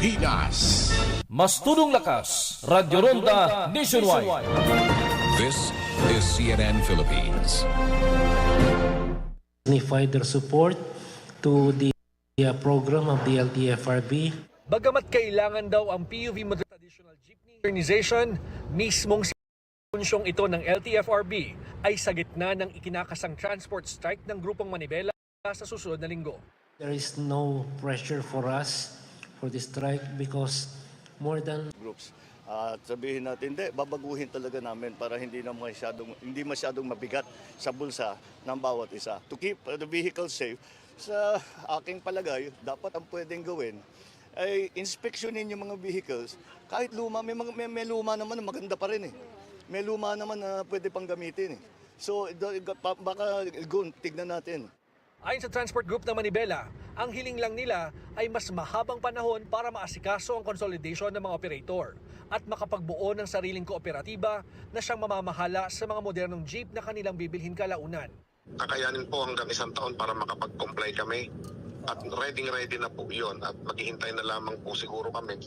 Pilipinas. Mas tulong lakas, Radyo Ronda Nationwide. This is CNN Philippines. Signify their support to the program of the LTFRB. Bagamat kailangan daw ang PUV traditional jeepney modernization, mismong punsyong ito ng LTFRB ay sa gitna ng ikinakasang transport strike ng Grupong Manibela sa susunod na linggo. There is no pressure for us for the strike because more than groups. At sabihin natin, hindi, babaguhin talaga namin para hindi masyadong mabigat sa bulsa ng bawat isa. To keep the vehicle safe, sa aking palagay, dapat ang pwedeng gawin ay inspeksyonin yung mga vehicles. Kahit luma, may luma naman na maganda pa rin eh. May luma naman na pwede pang gamitin eh. So baka tignan natin. Ayon sa Transport Group ng Manibela, ang hiling lang nila ay mas mahabang panahon para maasikaso ang consolidation ng mga operator at makapagbuo ng sariling kooperatiba na siyang mamamahala sa mga modernong jeep na kanilang bibilhin kalaunan. Kakayanin po hanggang 1 taon para makapag-comply kami at ready na po yun at maghihintay na lamang po siguro kami.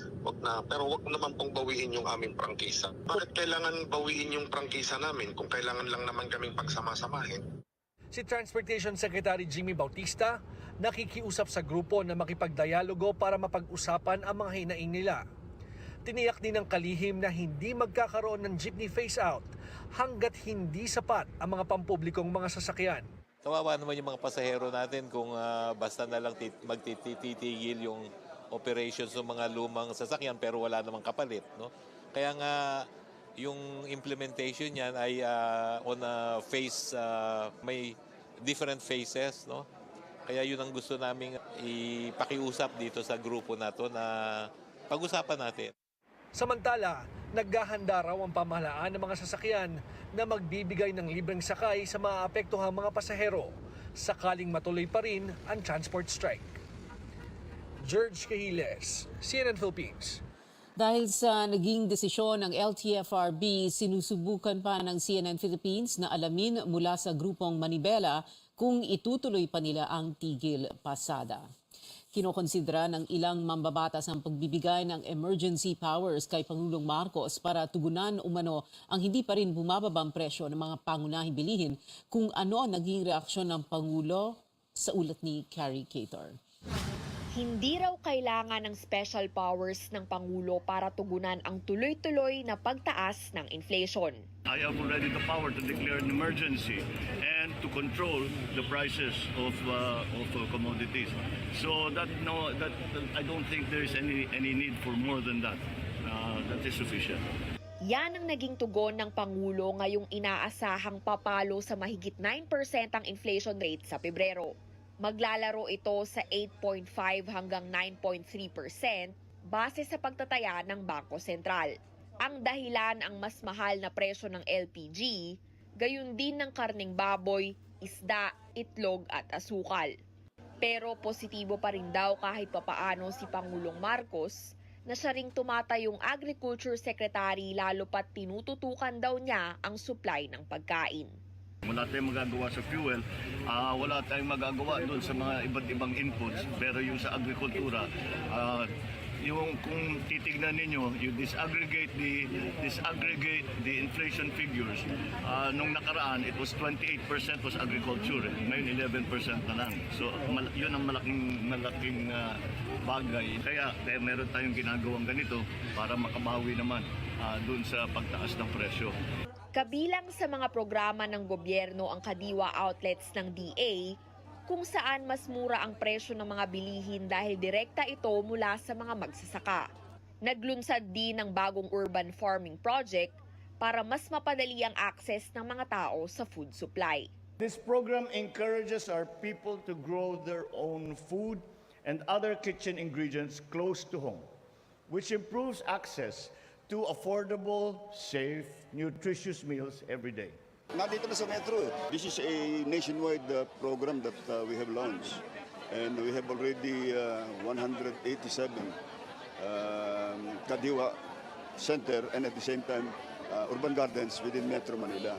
Pero wag naman pong bawiin yung aming prangkisa. Bakit kailangan bawiin yung prangkisa namin kung kailangan lang naman kaming pagsama-samahin? Si Transportation Secretary Jimmy Bautista nakikiusap sa grupo na makipagdialogo para mapag-usapan ang mga hinaing nila. Tiniyak din ng kalihim na hindi magkakaroon ng jeepney phase-out hanggat hindi sapat ang mga pampublikong mga sasakyan. Kawawa naman yung mga pasahero natin kung basta na lang magtititigil yung operations ng mga lumang sasakyan pero wala namang kapalit. No? Kaya nga yung implementation niyan ay on a phase, may different phases. No? Kaya yun ang gusto naming ipakiusap dito sa grupo na to na pag-usapan natin. Samantala, naghahanda raw ang pamahalaan ng mga sasakyan na magbibigay ng libreng sakay sa maaapektuhang mga pasahero sakaling matuloy pa rin ang transport strike. George Cahiles, CNN Philippines. Dahil sa naging desisyon ng LTFRB, sinusubukan pa ng CNN Philippines na alamin mula sa grupong Manibela kung itutuloy pa nila ang tigil pasada. Kinokonsidera ng ilang mambabatas ang pagbibigay ng emergency powers kay Pangulong Marcos para tugunan umano ang hindi pa rin bumababang presyo ng mga pangunahing bilihin kung ano ang naging reaksyon ng Pangulo sa ulat ni Carrie Cator. Hindi raw kailangan ng special powers ng Pangulo para tugunan ang tuloy-tuloy na pagtaas ng inflation. I have already the power to declare an emergency and to control the prices of commodities. So that I don't think there is any need for more than that. That is sufficient. Yan ang naging tugon ng Pangulo ngayong inaasahang papalo sa mahigit 9% ang inflation rate sa Pebrero. Maglalaro ito sa 8.5 hanggang 9.3% base sa pagtataya ng Bangko Sentral. Ang dahilan ang mas mahal na presyo ng LPG, gayon din ng karneng baboy, isda, itlog at asukal. Pero positibo pa rin daw kahit papaano si Pangulong Marcos na siya ring tumatayong Agriculture Secretary lalo pat tinututukan daw niya ang supply ng pagkain. Wala tayong magagawa sa fuel, wala tayong magagawa doon sa mga iba't ibang inputs. Pero yung sa agrikultura, yung kung titignan ninyo, you disaggregate the inflation figures. Nung nakaraan, it was 28% was agriculture. Ngayon 11% na lang. So yun ang malaking bagay. Kaya meron tayong ginagawang ganito para makabawi naman doon sa pagtaas ng presyo. Kabilang sa mga programa ng gobyerno ang kadiwa outlets ng DA kung saan mas mura ang presyo ng mga bilihin dahil direkta ito mula sa mga magsasaka. Naglunsad din ng bagong urban farming project para mas mapadali ang access ng mga tao sa food supply. This program encourages our people to grow their own food and other kitchen ingredients close to home, which improves access to affordable, safe, nutritious meals every day. Nandito na sa Metro. This is a nationwide program that we have launched. And we have already 187 Kadiwa Center and at the same time urban gardens within Metro Manila.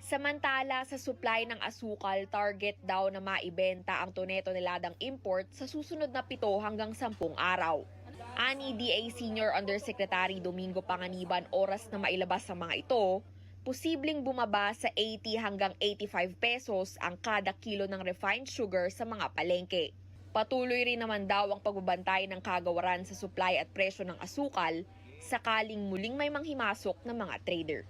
Samantala, sa supply ng asukal, target daw na maibenta ang 2 toneladang import sa susunod na 7 hanggang 10 araw. Ani DA Senior Undersecretary Domingo Panganiban, oras na mailabas ang mga ito, posibleng bumaba sa 80 hanggang 85 pesos ang kada kilo ng refined sugar sa mga palengke. Patuloy rin naman daw ang pagbabantay ng kagawaran sa supply at presyo ng asukal sakaling muling may manghimasok ng mga trader.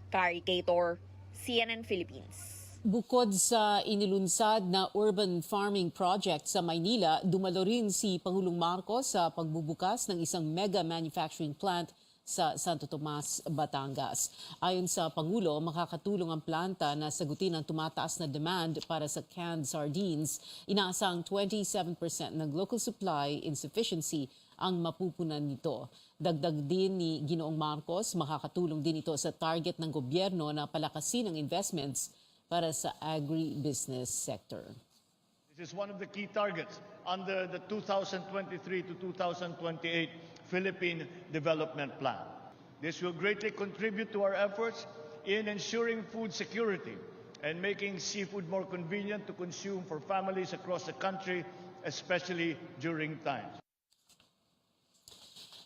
Carrie Cator, CNN Philippines. Bukod sa inilunsad na urban farming project sa Maynila, dumalo rin si Pangulong Marcos sa pagbubukas ng isang mega manufacturing plant sa Santo Tomas, Batangas. Ayon sa Pangulo, makakatulong ang planta na sagutin ang tumataas na demand para sa canned sardines. Inaasang 27% ng local supply insufficiency ang mapupunan nito. Dagdag din ni Ginoong Marcos, makakatulong din ito sa target ng gobyerno na palakasin ang investments para sa agribusiness sector. This is one of the key targets under the 2023 to 2028 Philippine Development Plan. This will greatly contribute to our efforts in ensuring food security and making seafood more convenient to consume for families across the country, especially during times.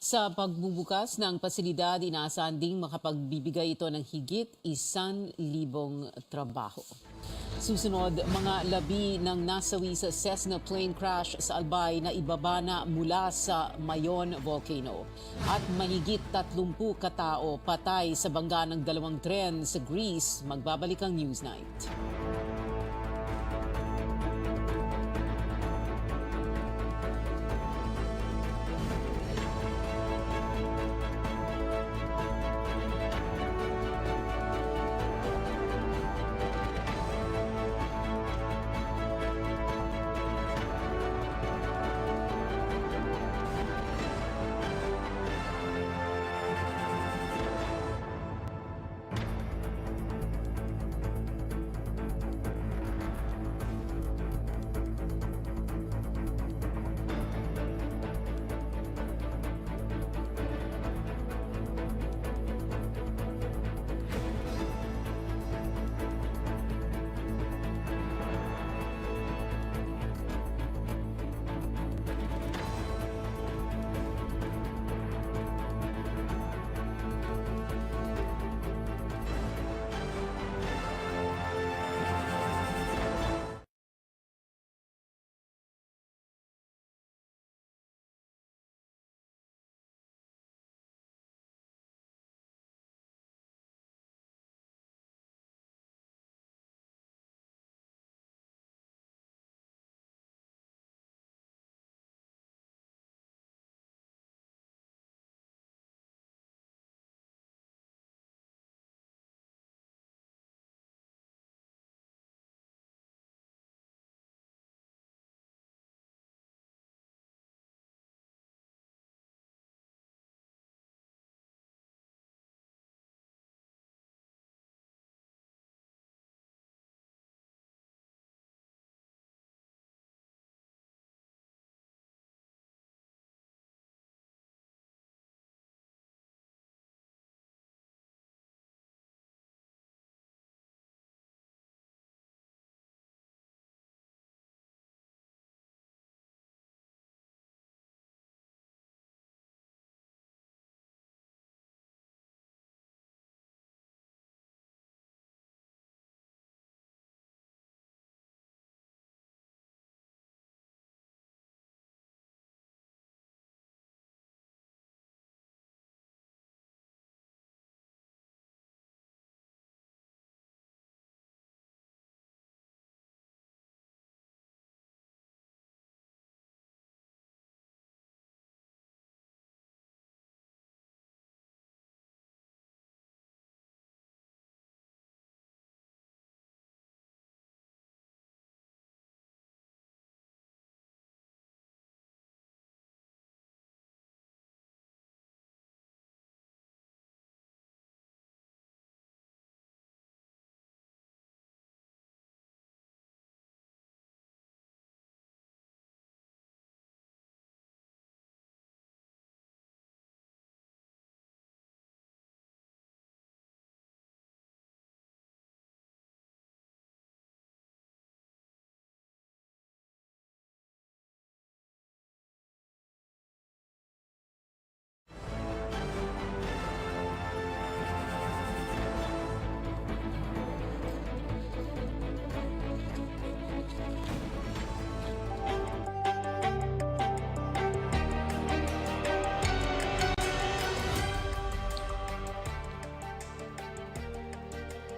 Sa pagbubukas ng pasilidad, inaasahan ding makapagbibigay ito ng higit 1,000 trabaho. Susunod, mga labi ng nasawi sa Cessna plane crash sa Albay na ibaba na mula sa Mayon Volcano. At mahigit 30 katao patay sa bangga ng 2 tren sa Greece. Magbabalik ang Newsnight.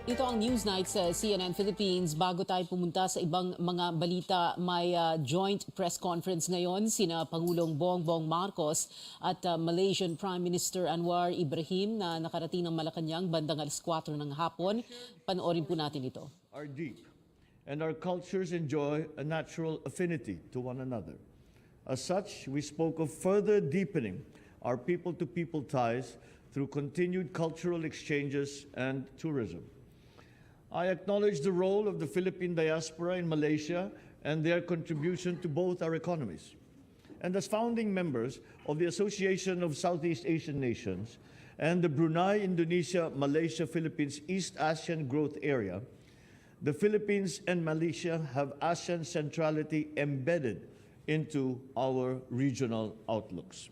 Ito ang Newsnight sa CNN Philippines. Bago tayo pumunta sa ibang mga balita, may joint press conference ngayon sina Pangulong Bongbong Marcos at Malaysian Prime Minister Anwar Ibrahim na nakarating ng Malacanang bandang alas 4 ng hapon. Panoorin po natin ito. Are deep, and our cultures enjoy a natural affinity to one another. As such, we spoke of further deepening our people-to-people ties through continued cultural exchanges and tourism. I acknowledge the role of the Philippine diaspora in Malaysia and their contribution to both our economies. And as founding members of the Association of Southeast Asian Nations and the Brunei, Indonesia, Malaysia, Philippines East Asian Growth Area, the Philippines and Malaysia have ASEAN centrality embedded into our regional outlooks.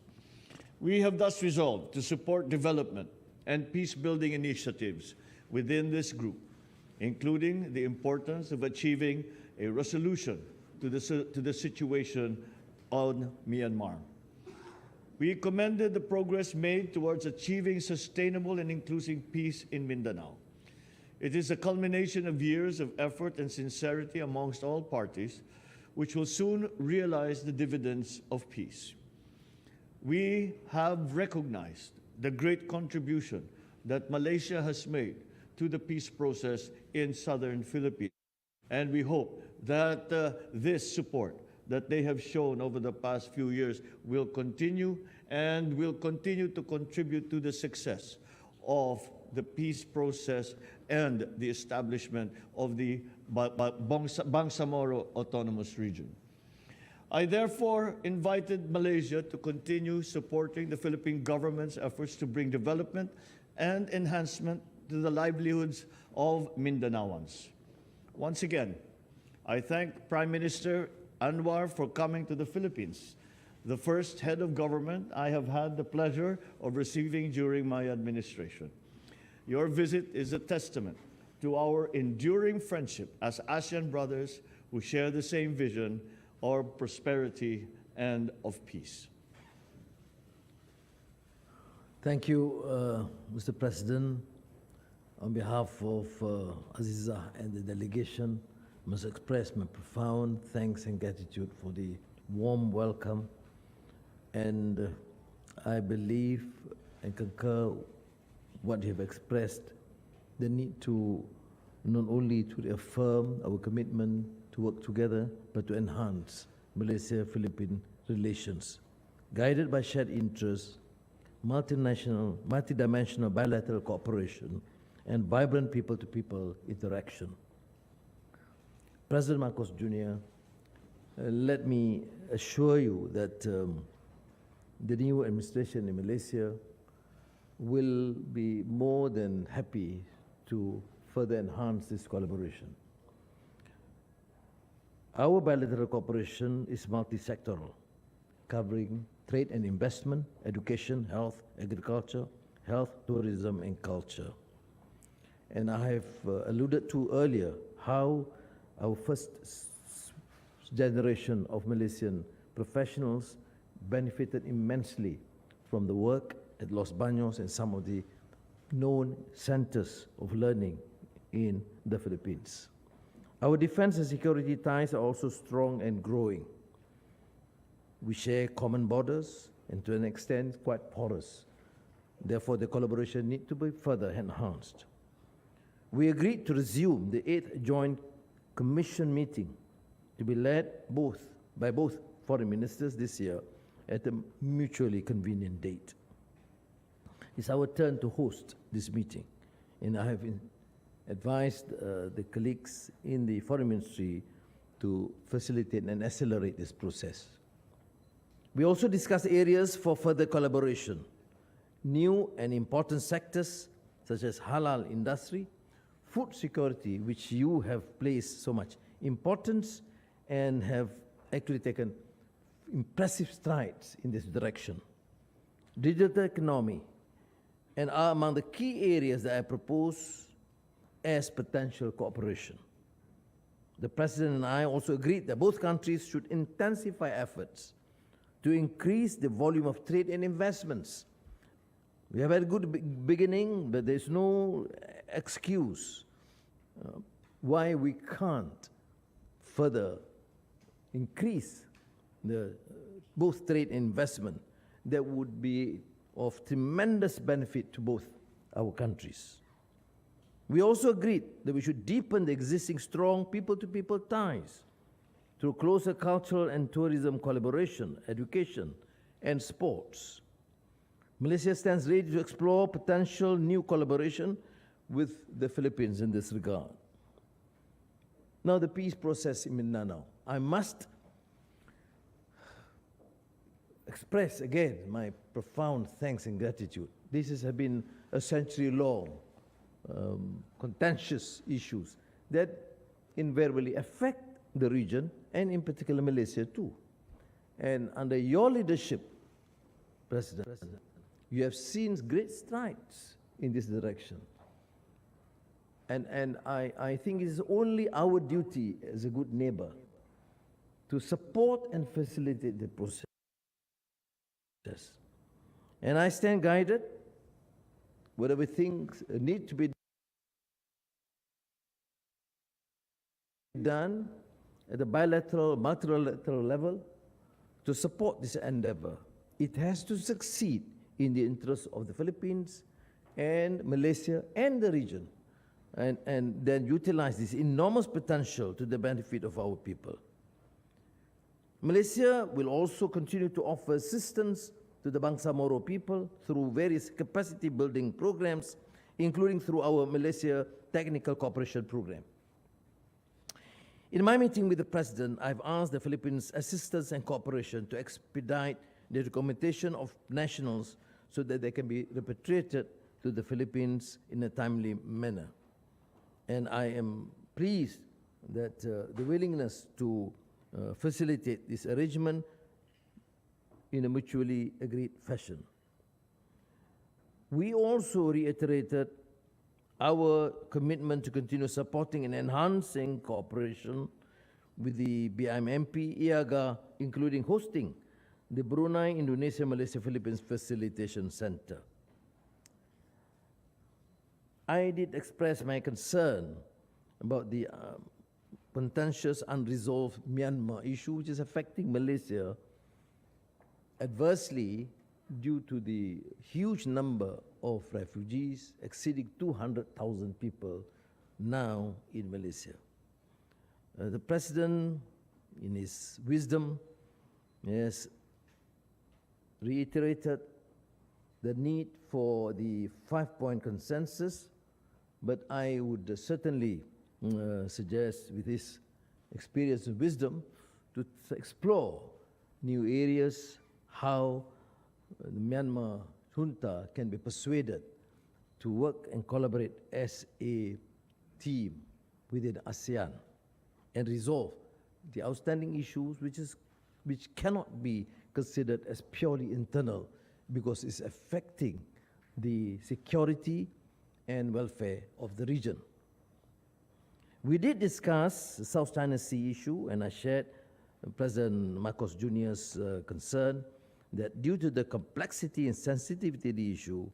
We have thus resolved to support development and peace-building initiatives within this group, including the importance of achieving a resolution to the situation on Myanmar. We commended the progress made towards achieving sustainable and inclusive peace in Mindanao. It is a culmination of years of effort and sincerity amongst all parties, which will soon realize the dividends of peace. We have recognized the great contribution that Malaysia has made to the peace process in southern Philippines. And we hope that this support that they have shown over the past few years will continue and will continue to contribute to the success of the peace process and the establishment of the Bangsamoro Autonomous Region. I therefore invited Malaysia to continue supporting the Philippine government's efforts to bring development and enhancement to the livelihoods of Mindanaoans. Once again, I thank Prime Minister Anwar for coming to the Philippines, the first head of government I have had the pleasure of receiving during my administration. Your visit is a testament to our enduring friendship as ASEAN brothers who share the same vision of prosperity and of peace. Thank you, Mr. President. On behalf of Aziza and the delegation, I must express my profound thanks and gratitude for the warm welcome. And I believe and concur what you have expressed, the need to not only to reaffirm our commitment to work together, but to enhance Malaysia-Philippine relations, guided by shared interests, multidimensional bilateral cooperation, and vibrant people-to-people interaction. President Marcos Jr., let me assure you that the new administration in Malaysia will be more than happy to further enhance this collaboration. Our bilateral cooperation is multi-sectoral, covering trade and investment, education, health, agriculture, health, tourism, and culture. And I have alluded to earlier how our first generation of Malaysian professionals benefited immensely from the work at Los Baños and some of the known centers of learning in the Philippines. Our defense and security ties are also strong and growing. We share common borders and to an extent quite porous. Therefore, the collaboration needs to be further enhanced. We agreed to resume the 8th Joint Commission meeting to be led by both foreign ministers this year at a mutually convenient date. It's our turn to host this meeting, and I have advised the colleagues in the foreign ministry to facilitate and accelerate this process. We also discussed areas for further collaboration, new and important sectors such as halal industry, food security, which you have placed so much importance and have actually taken impressive strides in this direction. Digital economy, and are among the key areas that I propose as potential cooperation. The President and I also agreed that both countries should intensify efforts to increase the volume of trade and investments. We have had a good beginning, but there's no excuse why we can't further increase the both trade and investment that would be of tremendous benefit to both our countries. We also agreed that we should deepen the existing strong people-to-people ties through closer cultural and tourism collaboration, education, and sports. Malaysia stands ready to explore potential new collaboration with the Philippines in this regard. Now, the peace process in Mindanao. I must express again my profound thanks and gratitude. This has been a century-long contentious issues that invariably affect the region and in particular Malaysia too. And under your leadership, President, you have seen great strides in this direction. And I think it is only our duty as a good neighbor to support and facilitate the process. And I stand guided, whatever things need to be done at the bilateral, multilateral level to support this endeavor. It has to succeed in the interest of the Philippines and Malaysia and the region, and then utilize this enormous potential to the benefit of our people. Malaysia will also continue to offer assistance to the Bangsa Moro people through various capacity building programs, including through our Malaysia Technical Cooperation Program. In my meeting with the President, I've asked the Philippines assistance and cooperation to expedite the documentation of nationals so that they can be repatriated to the Philippines in a timely manner. And I am pleased that the willingness to facilitate this arrangement in a mutually agreed fashion. We also reiterated our commitment to continue supporting and enhancing cooperation with the BIMMP, IAGA, including hosting the Brunei, Indonesia, Malaysia, Philippines Facilitation Center. I did express my concern about the contentious, unresolved Myanmar issue, which is affecting Malaysia adversely due to the huge number of refugees, exceeding 200,000 people now in Malaysia. The President, in his wisdom, has reiterated the need for the 5-point consensus, but I would certainly suggest, with his experience and wisdom, to explore new areas, how the Myanmar junta can be persuaded to work and collaborate as a team within ASEAN and resolve the outstanding issues which cannot be considered as purely internal because it's affecting the security and welfare of the region. We did discuss the South China Sea issue, and I shared President Marcos Jr.'s concern that due to the complexity and sensitivity of the issue,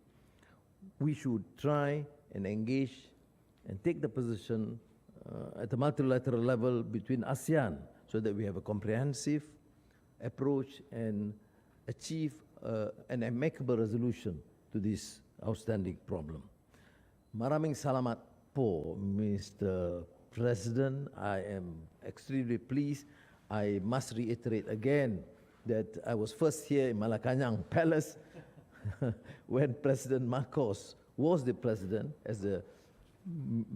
we should try and engage and take the position at the multilateral level between ASEAN so that we have a comprehensive approach and achieve an amicable resolution to this outstanding problem. Maraming salamat po, Mr. President. I am extremely pleased. I must reiterate again that I was first here in Malacañang Palace when President Marcos was the president as a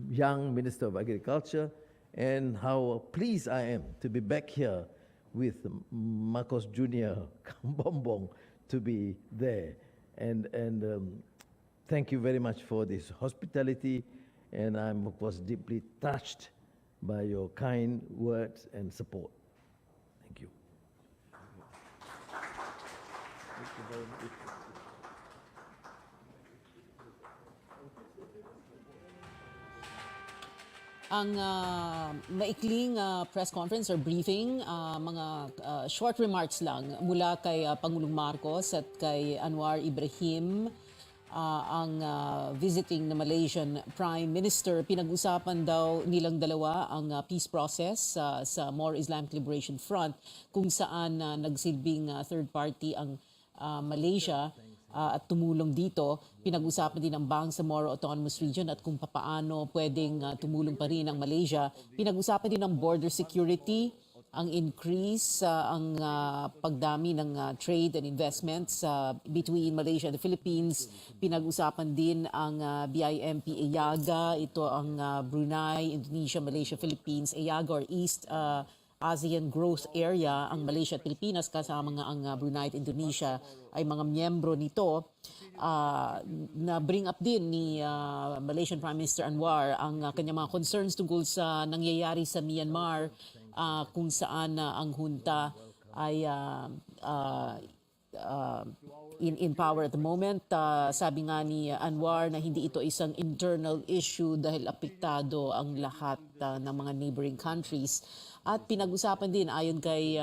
young Minister of Agriculture, and how pleased I am to be back here with Marcos Jr. Kambombong to be there. And thank you very much for this hospitality, and I'm of course deeply touched by your kind words and support. Thank you. Thank you very much. Ang maikling press conference or briefing, mga short remarks lang mula kay Pangulong Marcos at kay Anwar Ibrahim ang visiting na Malaysian Prime Minister. Pinag-usapan daw nilang dalawa ang peace process sa More Islamic Liberation Front, kung saan nagsilbing third party ang Malaysia at tumulong dito. Pinag-usapan din ang Bangsamoro Autonomous Region at kung papaano pwedeng tumulong pa rin ang Malaysia. Pinag-usapan din ang border security, ang increase, ang pagdami ng trade and investments between Malaysia and the Philippines. Pinag-usapan din ang BIMP EAGA, ito ang Brunei, Indonesia, Malaysia, Philippines, EAGA or East ASEAN Growth Area. Ang Malaysia at Pilipinas kasama nga ang Brunei at Indonesia ay mga miyembro nito. Na bring up din ni Malaysian Prime Minister Anwar ang kanyang mga concerns tungkol sa nangyayari sa Myanmar, kung saan ang junta ay in power at the moment. Sabi nga ni Anwar na hindi ito isang internal issue dahil apektado ang lahat ng mga neighboring countries. At pinag-usapan din ayon kay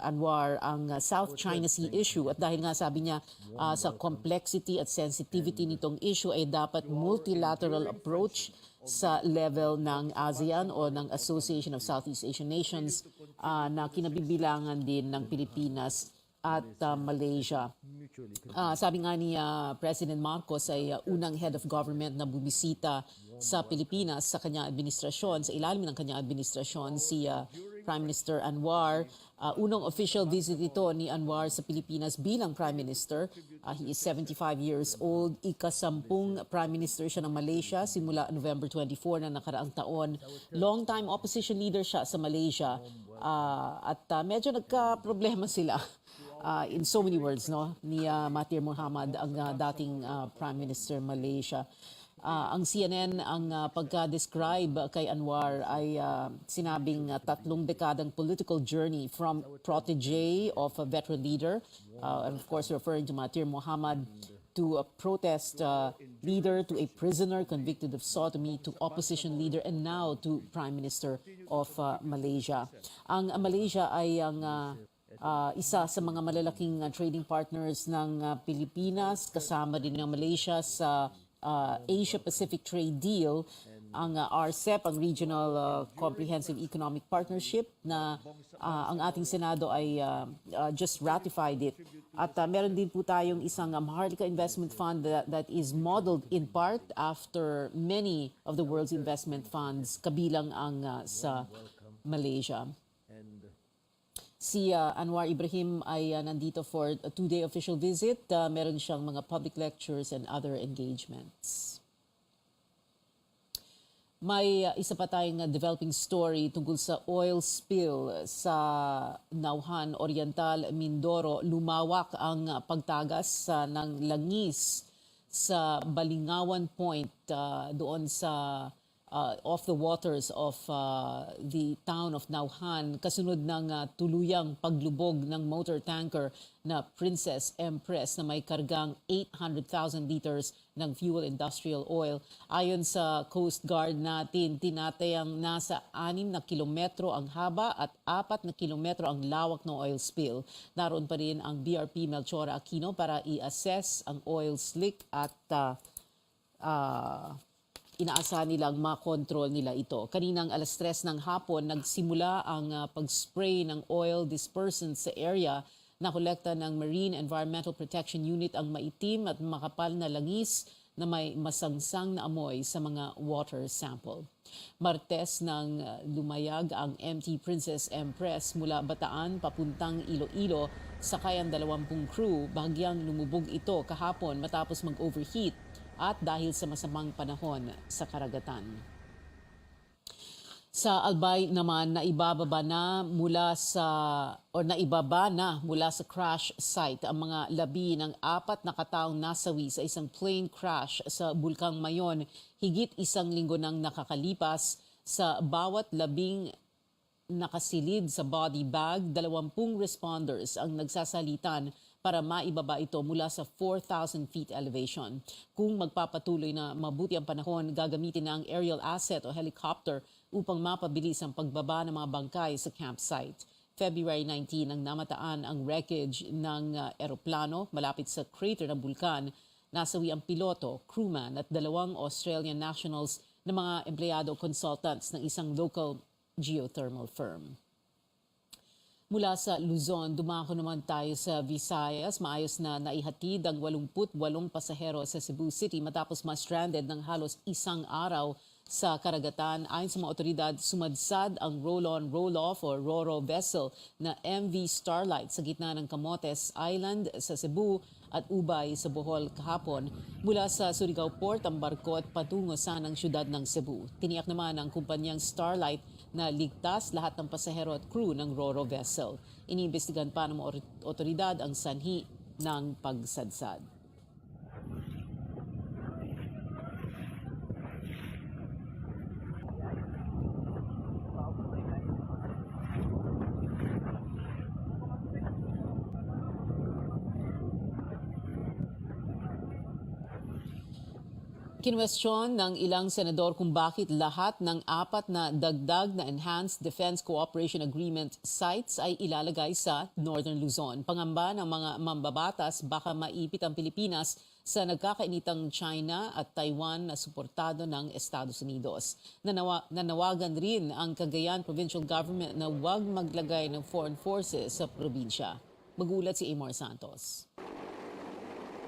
Anwar ang South China Sea issue, at dahil nga sabi niya sa complexity at sensitivity nitong issue ay dapat multilateral approach sa level ng ASEAN o ng Association of Southeast Asian Nations na kinabibilangan din ng Pilipinas at Malaysia. Sabi nga ni President Marcos ay unang head of government na bumisita sa Pilipinas sa kanyang administrasyon, sa ilalim ng kanyang administrasyon, si Prime Minister Anwar. Unang official visit ito ni Anwar sa Pilipinas bilang Prime Minister. He is 75 years old. Ika-10 Prime Minister siya ng Malaysia simula November 24 na nakaraang taon. Long-time opposition leader siya sa Malaysia. At medyo nagka-problema sila. In so many words, no, ni Mahathir Mohamad, ang dating Prime Minister Malaysia. Ang CNN, ang pagka-describe kay Anwar ay sinabing 3 dekadang political journey from protege of a veteran leader, and of course referring to Mahathir Mohamad, to a protest leader, to a prisoner convicted of sodomy, to opposition leader, and now to Prime Minister of Malaysia. Ang Malaysia ay ang isa sa mga malalaking trading partners ng Pilipinas. Kasama din ng Malaysia sa Asia-Pacific Trade Deal, ang RCEP, ang Regional Comprehensive Economic Partnership, na ang ating Senado ay just ratified it. At meron din po tayong isang Maharlika Investment Fund that is modeled in part after many of the world's investment funds, kabilang ang sa Malaysia. Si Anwar Ibrahim ay nandito for a 2-day official visit. Meron siyang mga public lectures and other engagements. May isa pa tayong developing story tungkol sa oil spill sa Nauhan Oriental, Mindoro. Lumawak ang pagtagas ng langis sa Balingawan Point doon sa off the waters of the town of Nauhan, kasunod ng tuluyang paglubog ng motor tanker na Princess Empress na may kargang 800,000 liters ng fuel industrial oil. Ayon sa Coast Guard natin, tinatayang nasa 6 na kilometro ang haba at 4 na kilometro ang lawak ng oil spill. Naroon pa rin ang BRP Melchora Aquino para i-assess ang oil slick at inaasahan nilang makontrol nila ito. Kaninang 3:00 ng hapon, nagsimula ang pag-spray ng oil dispersant sa area. Nakolekta ng Marine Environmental Protection Unit ang maitim at makapal na langis na may masangsang na amoy sa mga water sample. Martes nang lumayag ang MT Princess Empress mula Bataan papuntang Iloilo, sakay ang 20 crew. Bahagyang lumubog ito kahapon matapos mag-overheat at dahil sa masamang panahon sa karagatan. Sa Albay naman, naibaba na mula sa crash site ang mga labi ng 4 na kataong nasawi sa isang plane crash sa Bulkang Mayon. Higit 1 linggo nang nakakalipas. Sa bawat labing nakasilid sa body bag, 20 responders ang nagsasalitan para maibaba ito mula sa 4,000 feet elevation. Kung magpapatuloy na mabuti ang panahon, gagamitin na ang aerial asset o helicopter upang mapabilis ang pagbaba ng mga bangkay sa campsite. February 19 nang namataan ang wreckage ng eroplano malapit sa crater ng bulkan Nasawi ang piloto, crewman at 2 Australian nationals na mga empleyado consultants ng isang local geothermal firm. Mula sa Luzon, dumako naman tayo sa Visayas. Maayos na naihatid ang 88 pasahero sa Cebu City matapos ma-stranded ng halos isang araw sa karagatan. Ayon sa mga otoridad, sumadsad ang roll-on, roll-off o RoRo vessel na MV Starlight sa gitna ng Camotes Island sa Cebu at Ubay sa Bohol kahapon. Mula sa Surigao Port ang barko at patungo sanang syudad ng Cebu. Tiniyak naman ng kumpanyang Starlight na ligtas lahat ng pasahero at crew ng RoRo vessel. Iniimbestigahan pa ng mga otoridad ang sanhi ng pagsadsad. Kinwestiyon ng ilang senador kung bakit lahat ng 4 na dagdag na Enhanced Defense Cooperation Agreement sites ay ilalagay sa Northern Luzon. Pangamba ng mga mambabatas baka maipit ang Pilipinas sa nagkakainitang China at Taiwan na suportado ng Estados Unidos. Nanawagan rin ang Cagayan Provincial Government na huwag maglagay ng foreign forces sa probinsya. Magulat si Amor Santos.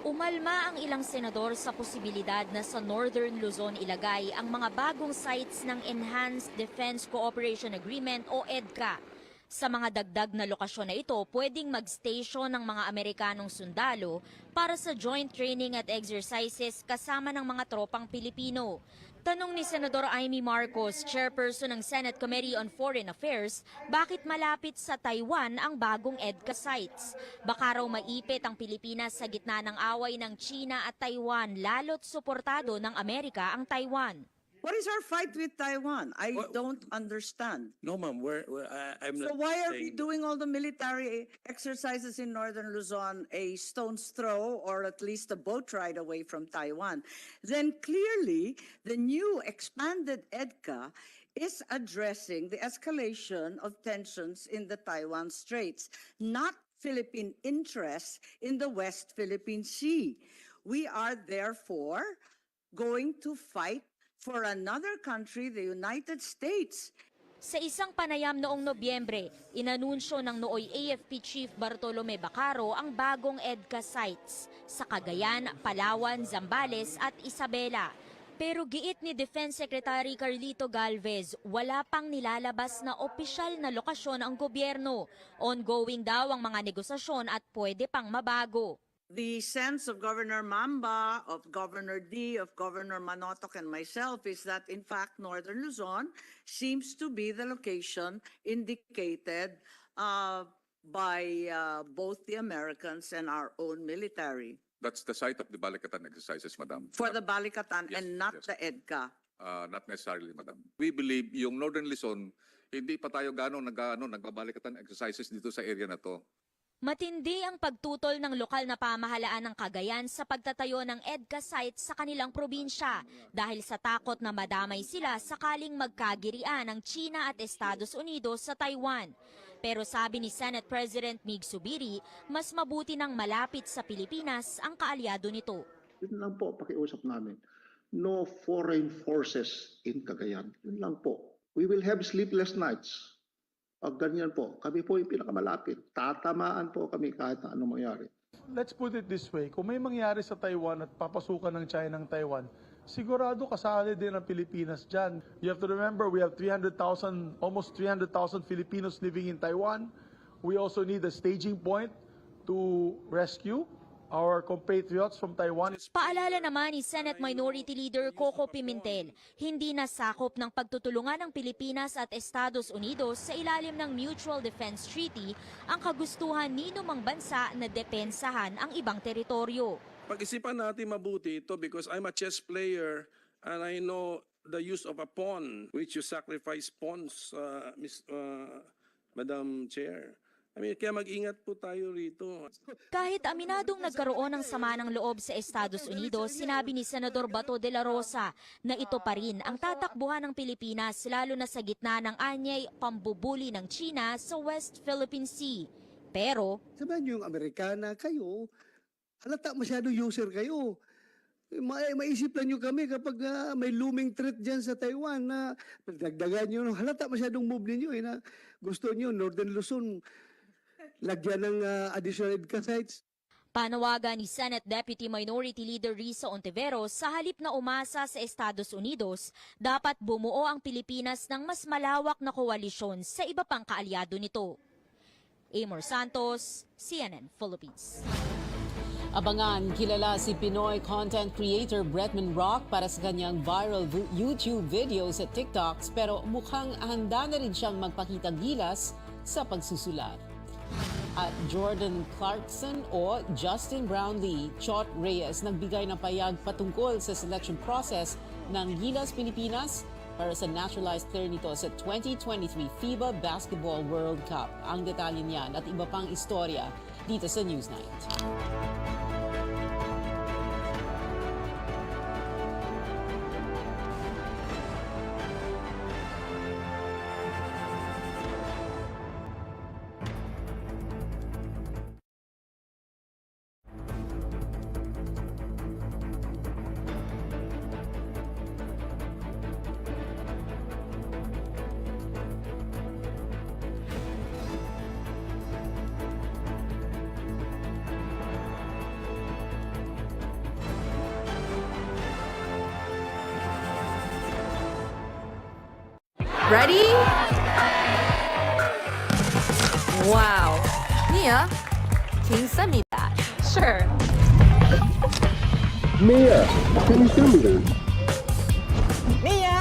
Umalma ang ilang senador sa posibilidad na sa Northern Luzon ilagay ang mga bagong sites ng Enhanced Defense Cooperation Agreement o EDCA. Sa mga dagdag na lokasyon na ito, pwedeng mag-station ng mga Amerikanong sundalo para sa joint training at exercises kasama ng mga tropang Pilipino. Tanong ni Senador Amy Marcos, chairperson ng Senate Committee on Foreign Affairs, bakit malapit sa Taiwan ang bagong EDCA sites? Baka raw maipit ang Pilipinas sa gitna ng away ng China at Taiwan, lalo't suportado ng Amerika ang Taiwan. What is our fight with Taiwan? I don't understand. No, ma'am. I'm So not why are we saying- doing all the military exercises in Northern Luzon a stone's throw or at least a boat ride away from Taiwan? Then clearly, the new expanded EDCA is addressing the escalation of tensions in the Taiwan Straits, not Philippine interests in the West Philippine Sea. We are therefore going to fight for another country, the United States. Sa isang panayam noong Nobyembre, inanunsyo ng nooy AFP Chief Bartolome Bacaro ang bagong EDCA sites sa Cagayan, Palawan, Zambales at Isabela. Pero giit ni Defense Secretary Carlito Galvez, wala pang nilalabas na opisyal na lokasyon ang gobyerno. Ongoing daw ang mga negosasyon at pwede pang mabago. The sense of Governor Mamba, of Governor D, of Governor Manotoc, and myself is that, in fact, Northern Luzon seems to be the location indicated by both the Americans and our own military. That's the site of the Balikatan exercises, Madam. For the Balikatan Yes, and not yes. the EDCA. Not necessarily, Madam. We believe yung Northern Luzon, hindi pa tayo nagbabalikatan exercises dito sa area na to. Matindi ang pagtutol ng lokal na pamahalaan ng Cagayan sa pagtatayo ng EDCA site sa kanilang probinsya dahil sa takot na madamay sila sakaling magkagirian ng China at Estados Unidos sa Taiwan. Pero sabi ni Senate President Mig Zubiri, mas mabuti nang malapit sa Pilipinas ang kaalyado nito. Yun lang po, pakiusap namin. No foreign forces in Cagayan. Yun lang po. We will have sleepless nights. Pag ganyan po, kami po yung pinakamalapit. Tatamaan po kami kahit na anong mangyari. Let's put it this way, kung may mangyari sa Taiwan at papasukan ng China ng Taiwan, sigurado kasali din ang Pilipinas dyan. You have to remember, we have 300,000, almost 300,000 Filipinos living in Taiwan. We also need a staging point to rescue our compatriots from Taiwan. Paalala naman ni Senate Minority Leader Coco Pimentel, hindi nasakop ng pagtutulungan ng Pilipinas at Estados Unidos sa ilalim ng Mutual Defense Treaty ang kagustuhan ni numang bansa na depensahan ang ibang teritoryo. Pag-isipan natin mabuti ito because I'm a chess player and I know the use of a pawn, which you sacrifice pawns, Madam Chair. Kaya mag-ingat po tayo rito. Kahit aminadong nagkaroon ng sama ng loob sa Estados Unidos, sinabi ni Senador Bato de la Rosa na ito pa rin ang tatakbuhan ng Pilipinas lalo na sa gitna ng anyay pambubuli ng China sa West Philippine Sea. Pero sabihan niyo yung Amerikana, kayo, halata masyado user kayo. Maisip lang nyo kami kapag may looming threat dyan sa Taiwan na dagdagan nyo. Halata masyadong move ninyo na gusto nyo Northern Luzon lagyan ng additional EDCA sites. Panawagan ni Senate Deputy Minority Leader Risa Ontiveros sa halip na umasa sa Estados Unidos, dapat bumuo ang Pilipinas ng mas malawak na koalisyon sa iba pang kaalyado nito. Amor Santos, CNN Philippines. Abangan, kilala si Pinoy content creator Bretman Rock para sa kanyang viral YouTube videos at TikToks, pero mukhang handa na rin siyang magpakita gilas sa pagsusulat. At Jordan Clarkson o Justin Brownlee, Chot Reyes nagbigay ng payag patungkol sa selection process ng Gilas Pilipinas para sa naturalized player nito sa 2023 FIBA Basketball World Cup. Ang detalye niyan at iba pang istorya dito sa Newsnight. Ready? Wow. Mia, can you send me that? Sure. Mia, can you send me that? Mia,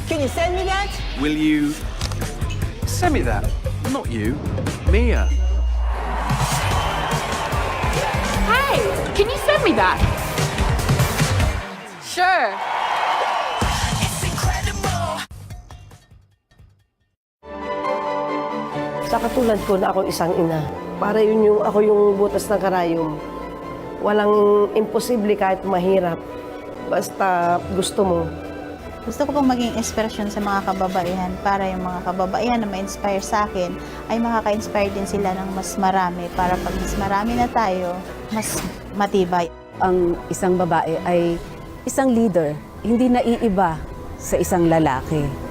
can you send me that? Will you send me that? Not you, Mia. Hey, can you send me that? Sure. Sa katulad ko na ako isang ina, para ako yung butas ng karayom. Walang imposible kahit mahirap. Basta gusto mo. Gusto ko pong maging inspirasyon sa mga kababaihan para yung mga kababaihan na ma-inspire sa akin ay makaka-inspire din sila ng mas marami para pag mas marami na tayo, mas matibay. Ang isang babae ay isang leader, hindi naiiba sa isang lalaki.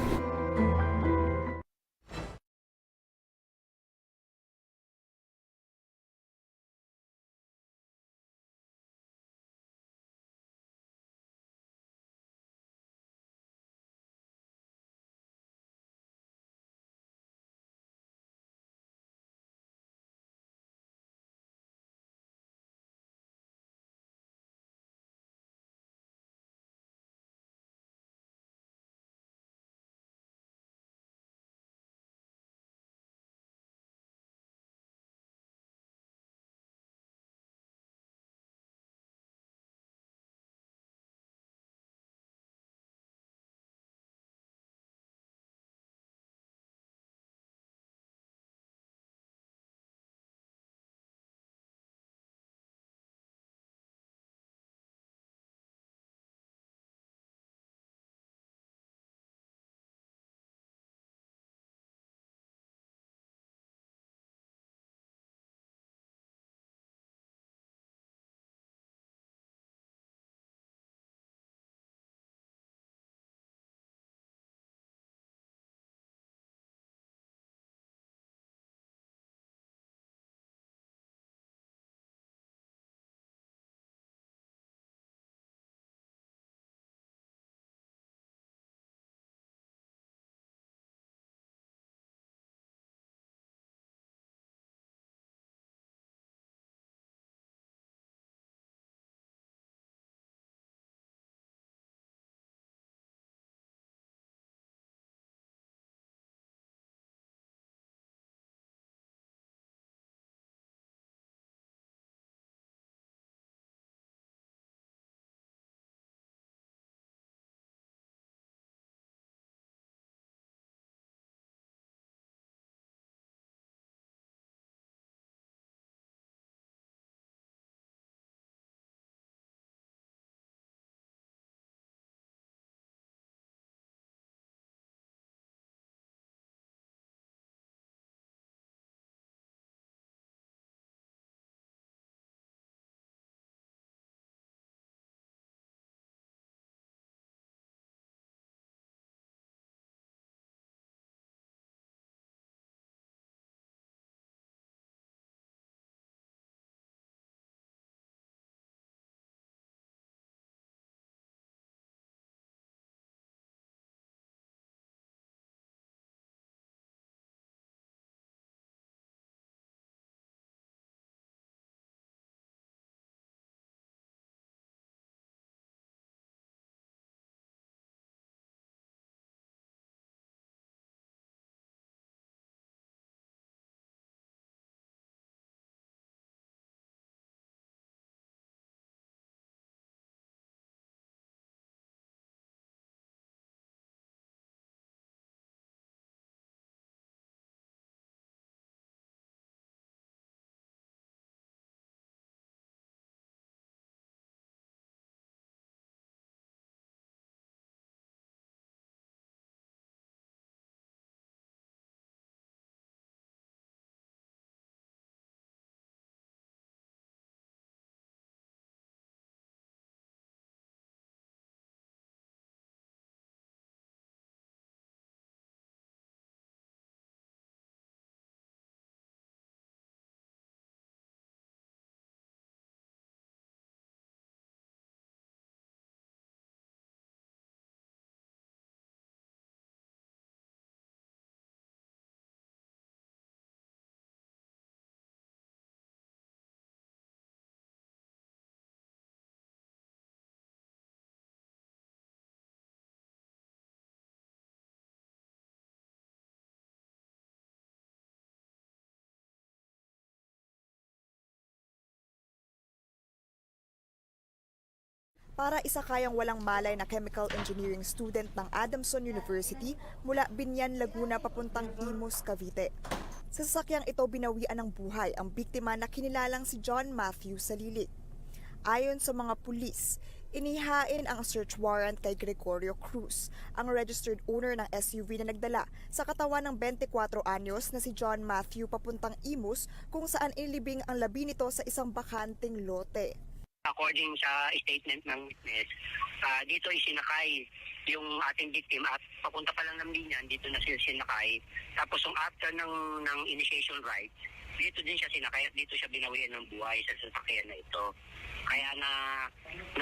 para isakayang walang malay na chemical engineering student ng Adamson University mula Binyan, Laguna papuntang Imus, Cavite. Sa sasakyang ito binawian ng buhay ang biktima na kinilalang si John Matthew Salilig. Ayon sa mga pulis, inihain ang search warrant kay Gregorio Cruz, ang registered owner ng SUV na nagdala sa katawan ng 24 anyos na si John Matthew papuntang Imus, kung saan inilibing ang labi nito sa isang bakanting lote. According sa statement ng witness, dito isinakay yung ating victim at papunta pa lang ng Binyan, dito na siya sinakay. Tapos yung after ng initiation right, dito din siya sinakay at dito siya binawian ng buhay sa sasakyan na ito. Kaya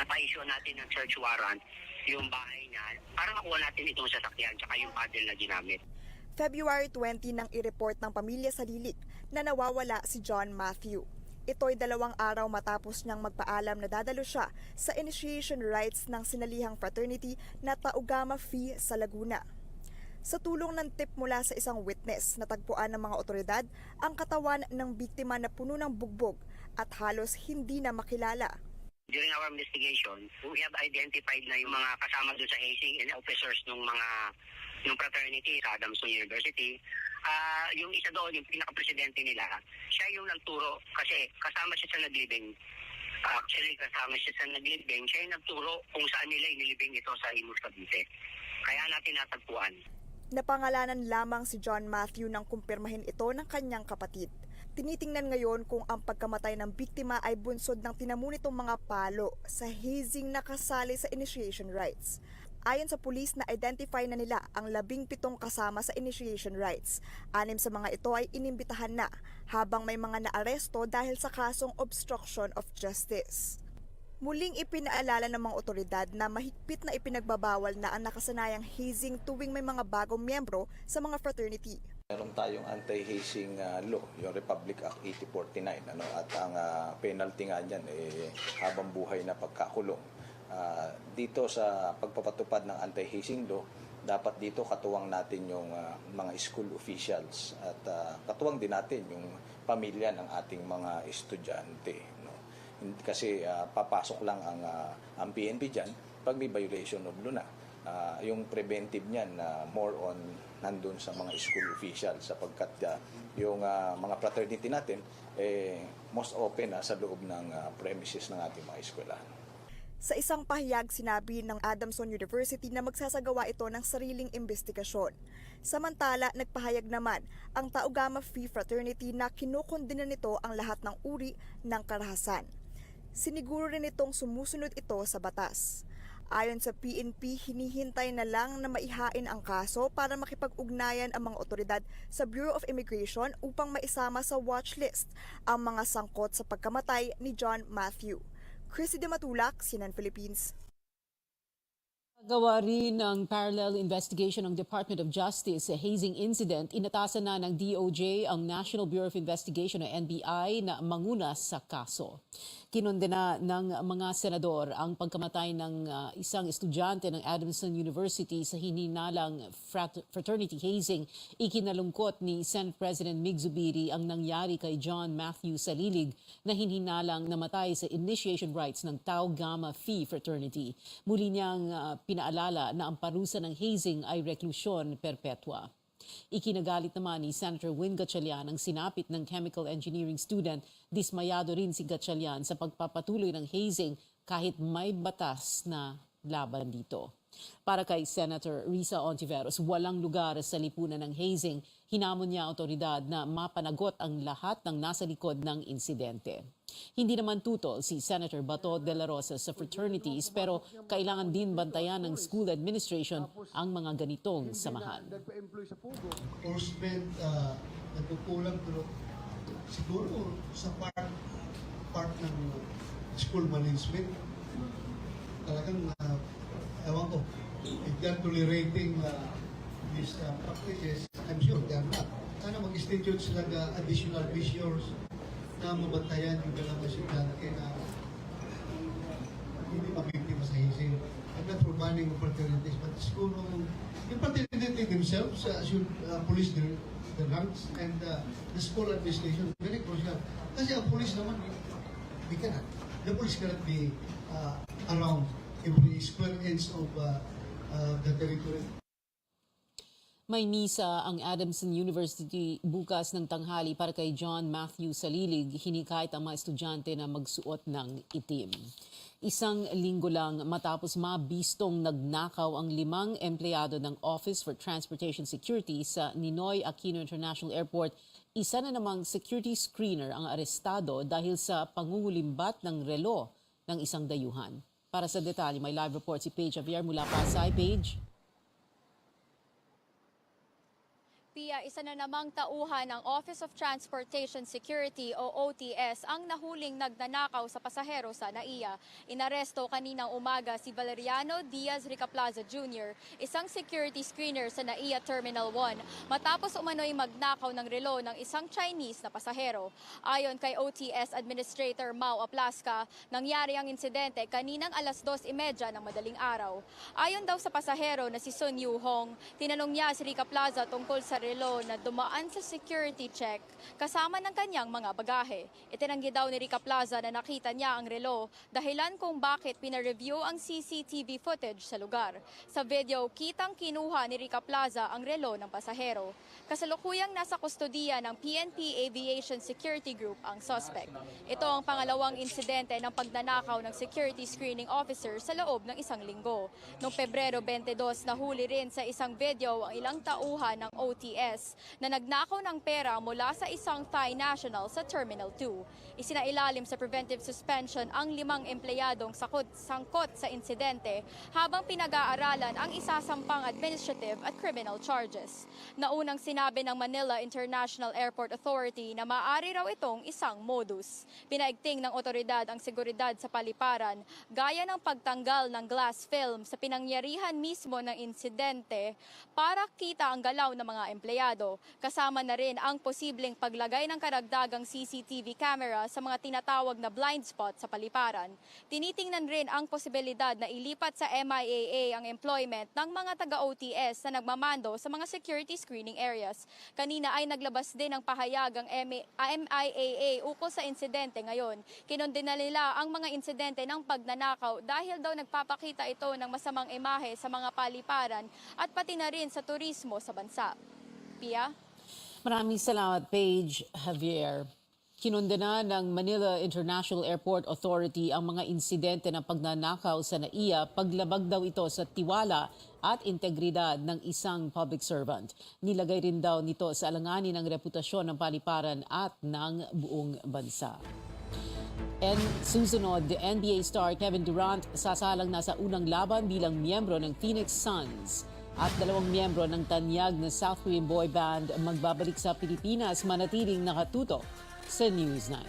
napa-issue natin ng search warrant yung bahay niya para makuha natin itong sasakyan tsaka yung paddle na ginamit. February 20 nang i-report ng pamilya Salilig na nawawala si John Matthew. Ito'y 2 araw matapos niyang magpaalam na dadalo siya sa initiation rites ng sinalihang fraternity na Tau Gamma Phi sa Laguna. Sa tulong ng tip mula sa isang witness, natagpuan ng mga otoridad ang katawan ng biktima na puno ng bugbog at halos hindi na makilala. During our investigation, we have identified na yung mga kasama doon sa hazing and officers ng fraternity sa Adamson University. Yung isa doon, yung pinaka-presidente nila, siya yung nagturo kasi kasama siya sa naglibing. Actually, kasama siya sa naglibing, siya yung nagturo kung saan nila inilibing ito sa Imus, Cavite. Kaya natin natagpuan. Napangalanan lamang si John Matthew nang kumpirmahin ito ng kanyang kapatid. Tinitingnan ngayon kung ang pagkamatay ng biktima ay bunsod ng tinamo nitong mga palo sa hazing na kasali sa initiation rites. Ayon sa pulis, na-identify na nila ang 17 kasama sa initiation rites. 6 sa mga ito ay inimbitahan na, habang may mga naaresto dahil sa kasong obstruction of justice. Muling ipinaalala ng mga otoridad na mahigpit na ipinagbabawal na ang nakasanayang hazing tuwing may mga bagong miyembro sa mga fraternity. Meron tayong anti-hazing law, yung Republic Act 8049, at ang penalty nga niyan habang buhay na pagkakulong. Dito sa pagpapatupad ng anti-hazing law, dapat dito katuwang natin yung mga school officials at katuwang din natin yung pamilya ng ating mga estudyante. Kasi papasok lang ang PNP dyan pag may violation of law na. Yung preventive niyan more on nandun sa mga school officials sapagkat yung mga fraternity natin most open sa loob ng premises ng ating mga eskwelahan. Sa isang pahayag, sinabi ng Adamson University na magsasagawa ito ng sariling investigasyon. Samantala, nagpahayag naman ang Tau Gamma Phi Fraternity na kinukondena nito ang lahat ng uri ng karahasan. Siniguro rin itong sumusunod ito sa batas. Ayon sa PNP, hinihintay na lang na maihain ang kaso para makipag-ugnayan ang mga otoridad sa Bureau of Immigration upang maisama sa watchlist ang mga sangkot sa pagkamatay ni John Matthew. Chrissy de Matulak, CNN Philippines. Gawa rin ng parallel investigation ng Department of Justice sa hazing incident, inatasan na ng DOJ ang National Bureau of Investigation o NBI na manguna sa kaso. Kinondena ng mga senador ang pagkamatay ng isang estudyante ng Adamson University sa hininalang fraternity hazing. Ikinalungkot ni Senate President Mig Zubiri ang nangyari kay John Matthew Salilig na hininalang namatay sa initiation rites ng Tau Gamma Phi Fraternity. Muli niyang pinaalala na ang parusa ng hazing ay reklusyon perpetua. Ikinagalit naman ni Senator Win Gatchalian ang sinapit ng chemical engineering student. Dismayado rin si Gatchalian sa pagpapatuloy ng hazing kahit may batas na laban dito. Para kay Senator Risa Ontiveros, walang lugar sa lipunan ng hazing. Hinamon niya ang otoridad na mapanagot ang lahat ng nasa likod ng insidente. Hindi naman tutol si Senator Bato de la Rosa sa fraternities pero kailangan din bantayan ng school administration ang mga ganitong samahan. Enforcement, nagkukulang siguro sa part ng school management. Talagang, ewan ko, if they're tolerating these practices, I'm sure they're not. Sana mag-institute sila additional measures na mabantayan yung dalawang estudyante na hindi mabiktima sa hazing. I'm not providing fraternities, but siguro yung fraternity themselves should police the ranks and the school administration, very crucial. Kasi ang police naman, the police cannot be around every square inch of the territory. May misa ang Adamson University bukas ng tanghali para kay John Matthew Salilig, hinikayat ang mga estudyante na magsuot ng itim. Isang linggo lang matapos mabistong nagnakaw ang 5 empleyado ng Office for Transportation Security sa Ninoy Aquino International Airport, isa na namang security screener ang arestado dahil sa pangungulimbat ng relo ng isang dayuhan. Para sa detalye, may live report si Paige Javier mula Pasay. Paige. Pia, isa na namang tauhan ng Office of Transportation Security o OTS ang nahuling nagnanakaw sa pasahero sa NAIA. Inaresto kaninang umaga si Valeriano Diaz Ricaplaza Jr., isang security screener sa NAIA Terminal 1, matapos umano'y magnakaw ng relo ng isang Chinese na pasahero. Ayon kay OTS Administrator Mau Aplasca, nangyari ang insidente kaninang alas 2:30 ng madaling araw. Ayon daw sa pasahero na si Sun Yu Hong, tinanong niya si Ricaplaza tungkol sa relo na dumaan sa security check kasama ng kanyang mga bagahe. Itinanggi daw ni Ricaplaza na nakita niya ang relo, dahilan kung bakit pinareview ang CCTV footage sa lugar. Sa video, kitang kinuha ni Ricaplaza ang relo ng pasahero. Kasalukuyang nasa kustodiya ng PNP Aviation Security Group ang suspect. Ito ang pangalawang insidente ng pagnanakaw ng security screening officer sa loob ng isang linggo. Noong Pebrero 22, nahuli rin sa isang video ang ilang tauhan ng OTS na nagnakaw ng pera mula sa isang Thai national sa Terminal 2. Isinailalim sa preventive suspension ang 5 empleyadong sangkot sa insidente habang pinag-aaralan ang isasampang administrative at criminal charges. Naunang sinabi ng Manila International Airport Authority na maaari raw itong isang modus. Pinaigting ng otoridad ang seguridad sa paliparan gaya ng pagtanggal ng glass film sa pinangyarihan mismo ng insidente para kita ang galaw ng mga empleyado. Kasama na rin ang posibleng paglagay ng karagdagang CCTV camera sa mga tinatawag na blind spot sa paliparan. Tinitingnan rin ang posibilidad na ilipat sa MIAA ang employment ng mga taga-OTS na nagmamando sa mga security screening areas. Kanina ay naglabas din ng pahayag ang MIAA ukol sa insidente ngayon. Kinondena nila ang mga insidente ng pagnanakaw dahil daw nagpapakita ito ng masamang imahe sa mga paliparan at pati na rin sa turismo sa bansa. Pia? Maraming salamat, Paige Javier. Kinondena ng Manila International Airport Authority ang mga insidente ng pagnanakaw sa NAIA, paglabag daw ito sa tiwala at integridad ng isang public servant. Nilagay rin daw nito sa alanganin ng reputasyon ng paliparan at ng buong bansa. And susunod, the NBA star Kevin Durant sasalang na sa unang laban bilang miyembro ng Phoenix Suns. At 2 miyembro ng tanyag na South Korean boy band magbabalik sa Pilipinas, manatiling nakatutok sa Newsnight.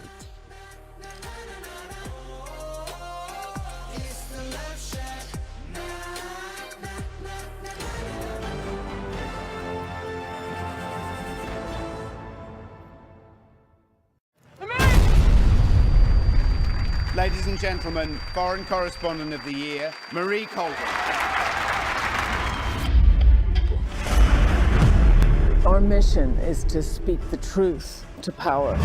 Ladies and gentlemen, Foreign Correspondent of the Year, Marie Colvin. Our mission is to speak the truth to power.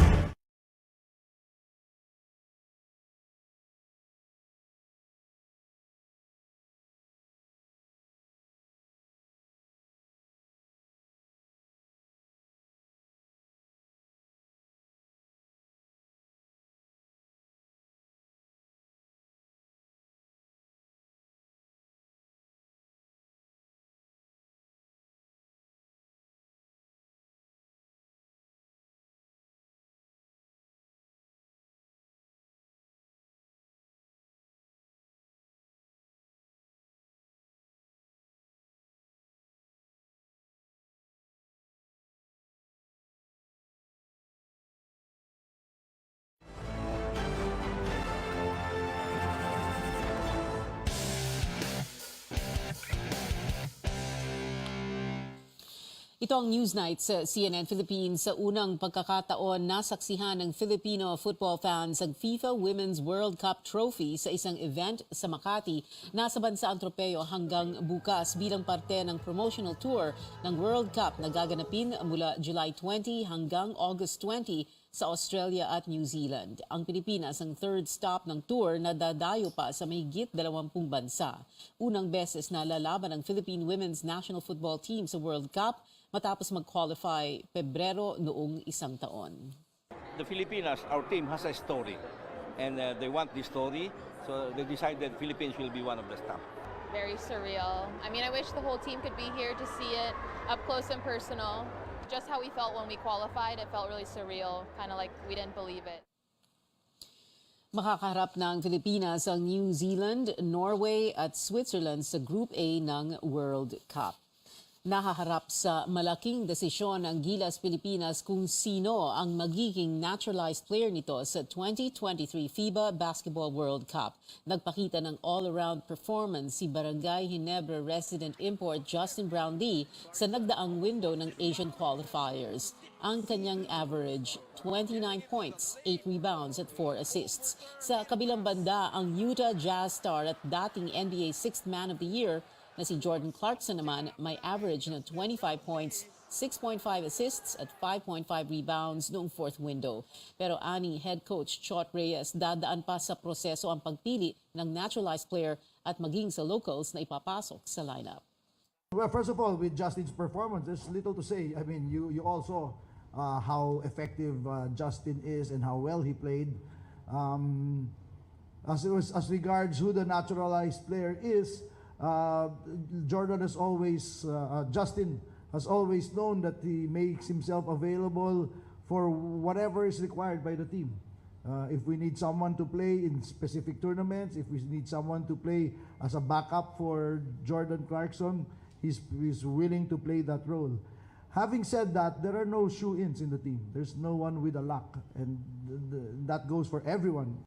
Ito ang Newsnight sa CNN Philippines. Sa unang pagkakataon, nasaksihan ng Filipino football fans ang FIFA Women's World Cup trophy sa isang event sa Makati. Nasa bansa ang tropeyo hanggang bukas bilang parte ng promotional tour ng World Cup na gaganapin mula July 20 hanggang August 20 sa Australia at New Zealand. Ang Pilipinas ang third stop ng tour na dadayo pa sa mahigit 20 bansa. Unang beses na lalaban ang Philippine Women's National Football Team sa World Cup matapos mag-qualify Pebrero noong isang taon. The Filipinas, our team has a story and they want this story, so they decided Philippines will be one of the stop. Very surreal. I mean, I wish the whole team could be here to see it up close and personal. Just how we felt when we qualified, it felt really surreal, kind of like we didn't believe it. Makakaharap ng Pilipinas ang New Zealand, Norway at Switzerland sa Group A ng World Cup. Nahaharap sa malaking desisyon ng Gilas Pilipinas kung sino ang magiging naturalized player nito sa 2023 FIBA Basketball World Cup. Nagpakita ng all-around performance si Barangay Ginebra resident import Justin Brownlee sa nagdaang window ng Asian qualifiers. Ang kanyang average, 29 points, 8 rebounds at 4 assists. Sa kabilang banda, ang Utah Jazz star at dating NBA Sixth Man of the Year na si Jordan Clarkson naman may average ng 25 points, 6.5 assists at 5.5 rebounds noong fourth window. Pero ani head coach Chot Reyes, dadaan pa sa proseso ang pagpili ng naturalized player at maging sa locals na ipapasok sa lineup. Well, first of all, with Justin's performance, there's little to say. I mean, you also how effective Justin is and how well he played. As regards who the naturalized player is, Jordan has always, Justin has always known that he makes himself available for whatever is required by the team. If we need someone to play in specific tournaments, if we need someone to play as a backup for Jordan Clarkson, he's willing to play that role. Having said that, there are no shoe-ins in the team. There's no one with a lock, and that goes for everyone.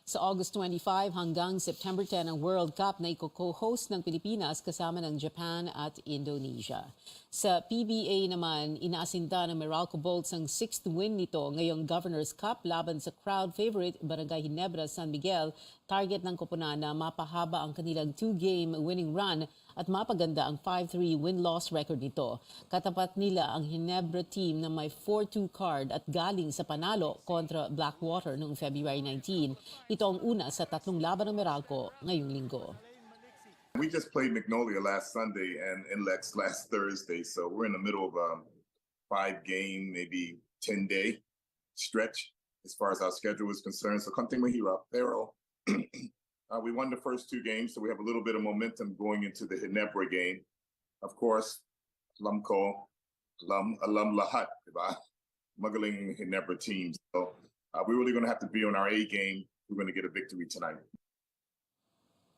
Sa August 25 hanggang September 10 ang World Cup na iko-co-host ng Pilipinas kasama ng Japan at Indonesia. Sa PBA naman, inaasinta ng Meralco Bolts ang 6th win nito ngayong Governor's Cup laban sa crowd favorite Barangay Ginebra San Miguel. Target ng koponan na mapahaba ang kanilang 2-game winning run at mapaganda ang 5-3 win-loss record nito. Katapat nila ang Ginebra team na may 4-2 card at galing sa panalo kontra Blackwater noong February 19. Ito ang una sa 3 laban ng Meralco ngayong linggo. We just played Magnolia last Sunday and NLEX last Thursday, so we're in the middle of a 5-game, maybe 10-day stretch as far as our schedule is concerned. So Kunting Mahirap, Pero. We won the first 2 games, so we have a little bit of momentum going into the Ginebra game. Of course, alam lahat, diba? Magaling Ginebra teams. So we're really going to have to be on our A game. We're going to get a victory tonight.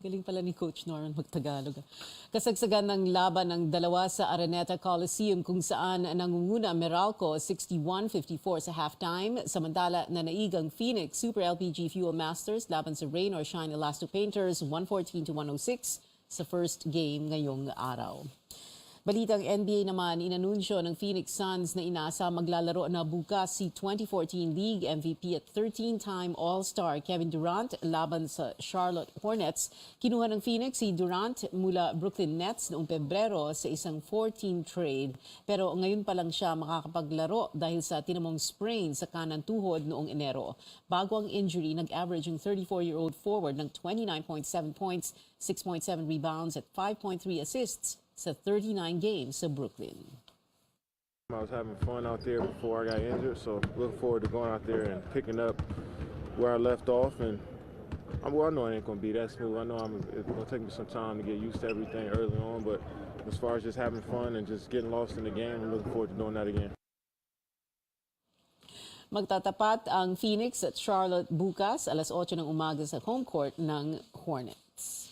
Galing pala ni Coach Norman magtagalog. Kasagsagan ng laban ng dalawa sa Araneta Coliseum kung saan nangunguna Meralco 61-54 sa halftime. Samantala nanaigang Phoenix Super LPG Fuel Masters laban sa Rain or Shine Elasto Painters 114-106 sa first game ngayong araw. Balitang NBA naman, inanunsyo ng Phoenix Suns na inaasa maglalaro na bukas si 2014 League MVP at 13-time All-Star Kevin Durant laban sa Charlotte Hornets. Kinuha ng Phoenix si Durant mula Brooklyn Nets noong Pebrero sa isang 14 trade. Pero ngayon pa lang siya makakapaglaro dahil sa tinamong sprain sa kanang tuhod noong Enero. Bago ang injury, nag-average ang 34-year-old forward ng 29.7 points, 6.7 rebounds at 5.3 assists sa 39 games sa Brooklyn. I was having fun out there before I got injured, so looking forward to going out there and picking up where I left off. And I know it ain't going to be that smooth. I know it's going to take me some time to get used to everything early on, but as far as just having fun and just getting lost in the game, I'm looking forward to doing that again. Magtatapat ang Phoenix at Charlotte bukas, alas 8 ng umaga sa home court ng Hornets.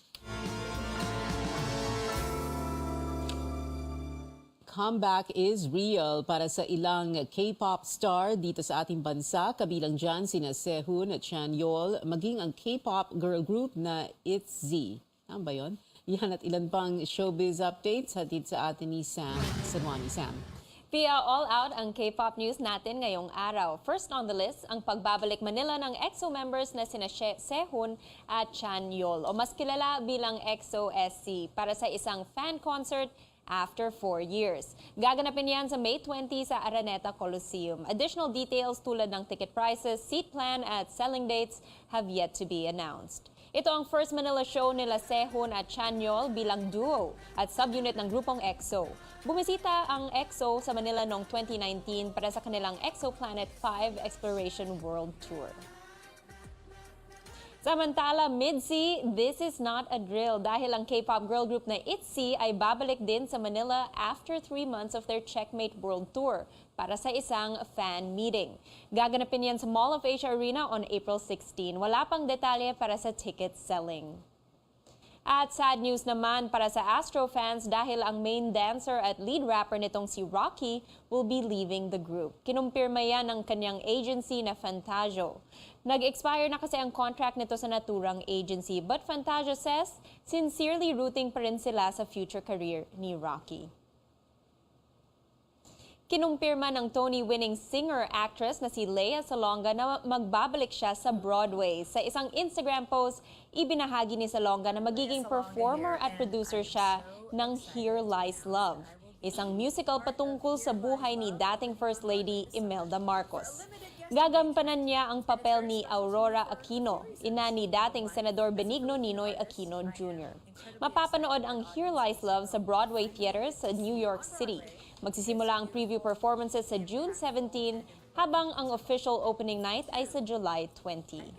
Comeback is real para sa ilang K-pop star dito sa ating bansa, kabilang dyan sina Sehun at Chanyeol, maging ang K-pop girl group na ITZY. Tama ba yun? Yan at ilan pang showbiz updates hatid sa atin ni Sam Sanwani. Sam. Pia, all out ang K-pop news natin ngayong araw. First on the list, ang pagbabalik Manila ng EXO members na sina Sehun at Chanyeol o mas kilala bilang EXO SC para sa isang fan concert after 4 years. Gaganapin yan sa May 20 sa Araneta Coliseum. Additional details tulad ng ticket prices, seat plan at selling dates have yet to be announced. Ito ang first Manila show nila Sehun at Chanyeol bilang duo at subunit ng grupong EXO. Bumisita ang EXO sa Manila noong 2019 para sa kanilang Exoplanet 5 Exploration World Tour. Samantala, Mid-C, this is not a drill dahil ang K-pop girl group na ITZY ay babalik din sa Manila after 3 months of their Checkmate World Tour para sa isang fan meeting. Gaganapin yan sa Mall of Asia Arena on April 16. Wala pang detalye para sa ticket selling. At sad news naman para sa Astro fans dahil ang main dancer at lead rapper nitong si Rocky will be leaving the group. Kinumpirma yan ng kanyang agency na Fantasio. Nag-expire na kasi ang contract nito sa naturang agency but Fantasio says sincerely rooting pa rin sila sa future career ni Rocky. Kinumpirma ng Tony-winning singer-actress na si Lea Salonga na magbabalik siya sa Broadway. Sa isang Instagram post, ibinahagi ni Salonga na magiging performer at producer siya ng Here Lies Love, isang musical patungkol sa buhay ni dating First Lady Imelda Marcos. Gagampanan niya ang papel ni Aurora Aquino, ina ni dating Senador Benigno Ninoy Aquino Jr. Mapapanood ang Here Lies Love sa Broadway Theaters sa New York City. Magsisimula ang preview performances sa June 17 habang ang official opening night ay sa July 20.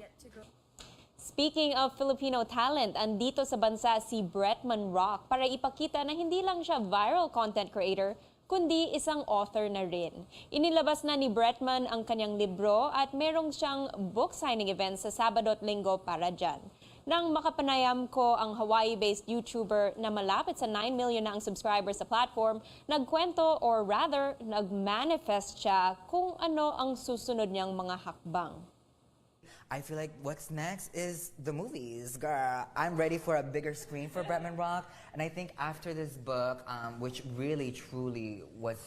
Speaking of Filipino talent, andito sa bansa si Bretman Rock para ipakita na hindi lang siya viral content creator, kundi isang author na rin. Inilabas na ni Bretman ang kanyang libro at merong siyang book signing event sa Sabado at Linggo para dyan. Nang makapanayam ko ang Hawaii-based YouTuber na malapit sa 9 million na ang subscribers sa platform, nagkwento or rather, nag-manifest siya kung ano ang susunod niyang mga hakbang. I feel like what's next is the movies. Girl, I'm ready for a bigger screen for Bretman Rock. And I think after this book, which really, truly was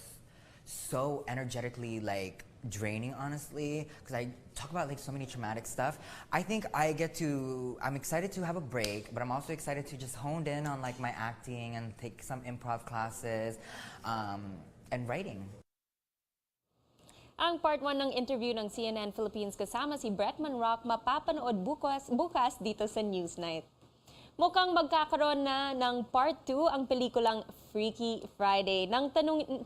so energetically draining, honestly, because I talk about so many traumatic stuff. I think I'm excited to have a break, but I'm also excited to just hone in on my acting and take some improv classes and writing. Ang part 1 ng interview ng CNN Philippines kasama si Bretman Rock mapapanood bukas dito sa Newsnight. Mukhang magkakaroon na ng part 2 ang pelikulang Freaky Friday. Nang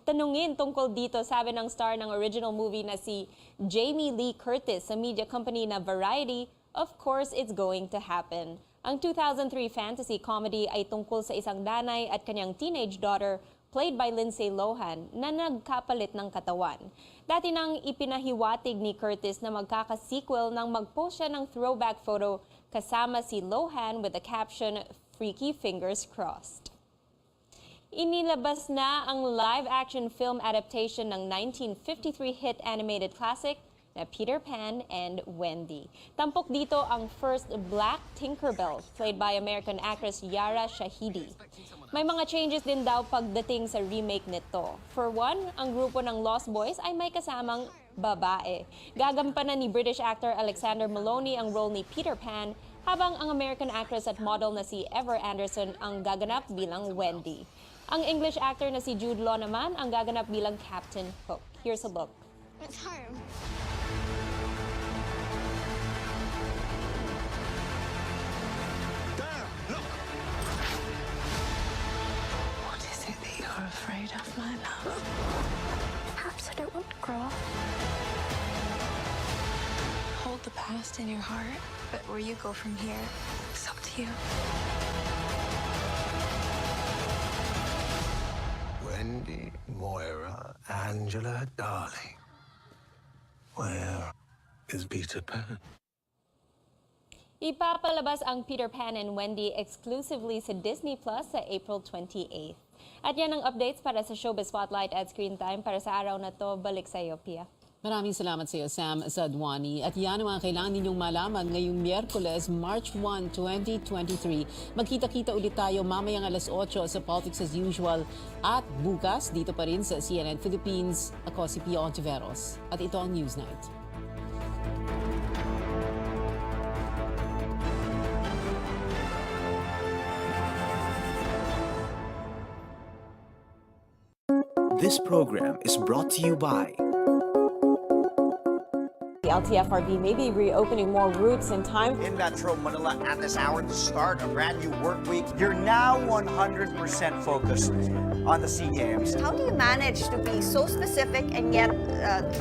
tanungin tungkol dito, sabi ng star ng original movie na si Jamie Lee Curtis sa media company na Variety, of course it's going to happen. Ang 2003 fantasy comedy ay tungkol sa isang nanay at kanyang teenage daughter played by Lindsay Lohan, na nagkapalit ng katawan. Dati nang ipinahiwatig ni Curtis na magkaka-sequel nang mag-post siya ng throwback photo kasama si Lohan with the caption, "Freaky Fingers Crossed." Inilabas na ang live-action film adaptation ng 1953 hit animated classic na Peter Pan and Wendy. Tampok dito ang first Black Tinkerbell, played by American actress Yara Shahidi. May mga changes din daw pagdating sa remake nito. For one, ang grupo ng Lost Boys ay may kasamang babae. Gagampanan ni British actor Alexander Maloney ang role ni Peter Pan, habang ang American actress at model na si Ever Anderson ang gaganap bilang Wendy. Ang English actor na si Jude Law naman ang gaganap bilang Captain Hook. Here's a look. It's hard. What is it that you're afraid of, my love? Perhaps I don't want to grow up. Hold the past in your heart, but where you go from here, it's up to you. Wendy, Moira, Angela, darling. Where is Peter Pan? Ipapalabas ang Peter Pan and Wendy exclusively sa Disney Plus sa April 28. At yan ang updates para sa Showbiz Spotlight at Screen Time para sa araw na to. Balik sa iyo, Pia. Maraming salamat sa iyo, Sam Zadwani. At yan ang mga kailangan ninyong malaman ngayong Miyerkules, March 1, 2023. Magkita-kita ulit tayo mamayang alas 8 sa Politics as Usual at bukas dito pa rin sa CNN Philippines. Ako si Pia Ontiveros at ito ang Newsnight. This program is brought to you by The LTFRB may be reopening more routes in time. In Metro Manila at this hour to start a brand new work week. You're now 100% focused on the SEA Games. How do you manage to be so specific and yet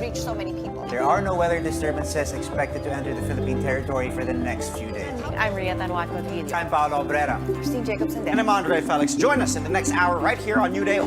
reach so many people? There are no weather disturbances expected to enter the Philippine territory for the next few days. I'm Ria Tanwat Cotilla. I'm Paolo Obrera. Christine Jacobson. And I'm Andre Felix. Join us in the next hour right here on New Day.